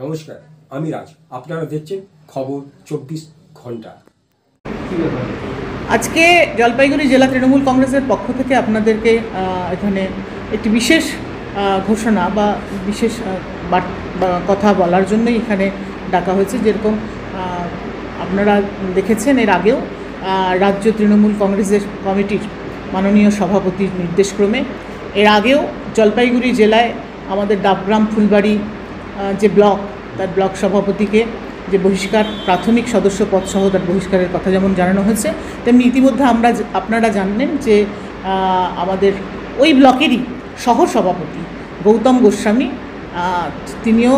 নমস্কার, আমি রাজ। আপনারা দেখছেন খবর 24 ঘন্টা। আজকে জলপাইগুড়ি জেলা তৃণমূল কংগ্রেসের পক্ষ থেকে আপনাদেরকে এখানে একটি বিশেষ ঘোষণা বা বিশেষ কথা বলার জন্যই এখানে ডাকা হয়েছে। যেরকম আপনারা দেখেছেন এর আগেও রাজ্য তৃণমূল কংগ্রেসের কমিটির মাননীয় সভাপতির নির্দেশক্রমে এর আগেও জলপাইগুড়ি জেলায় আমাদের ডাবগ্রাম ফুলবাড়ি যে ব্লক, তার ব্লক সভাপতিকে যে বহিষ্কার, প্রাথমিক সদস্য পদ সহ তার বহিষ্কারের কথা যেমন জানানো হয়েছে, তেমনি ইতিমধ্যে আপনারা জানেন যে আমাদের ওই ব্লকেরই সহ সভাপতি গৌতম গোস্বামী তিনিও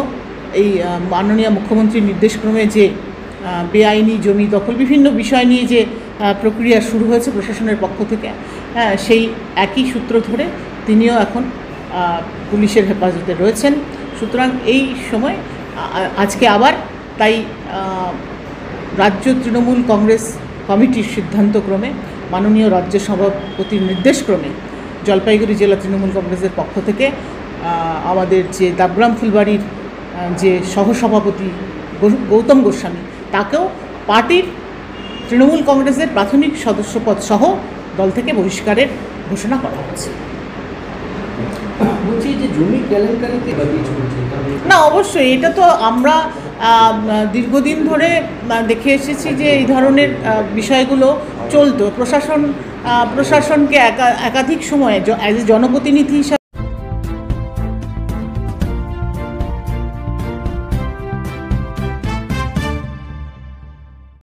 এই মাননীয় মুখ্যমন্ত্রীর নির্দেশক্রমে যে বেআইনি জমি দখল বিভিন্ন বিষয় নিয়ে যে প্রক্রিয়া শুরু হয়েছে প্রশাসনের পক্ষ থেকে, সেই একই সূত্র ধরে তিনিও এখন পুলিশের হেফাজতে রয়েছেন। সুতরাং এই সময় আজকে আবার তাই রাজ্য তৃণমূল কংগ্রেস কমিটির সিদ্ধান্তক্রমে মাননীয় রাজ্য সভাপতির নির্দেশক্রমে জলপাইগুড়ি জেলা তৃণমূল কংগ্রেসের পক্ষ থেকে আমাদের যে ডাবগ্রাম ফুলবাড়ির যে সহসভাপতি গৌতম গোস্বামী তাকেও পার্টির তৃণমূল কংগ্রেসের প্রাথমিক সদস্যপদ সহ দল থেকে বহিষ্কারের ঘোষণা করা হচ্ছে। না, অবশ্যই এটা তো আমরা দীর্ঘদিন ধরে দেখে এসেছি যে এই ধরনের বিষয়গুলো চলতো। প্রশাসনকে একাধিক সময়ে অ্যাজ এ জনপ্রতিনিধি হিসাবে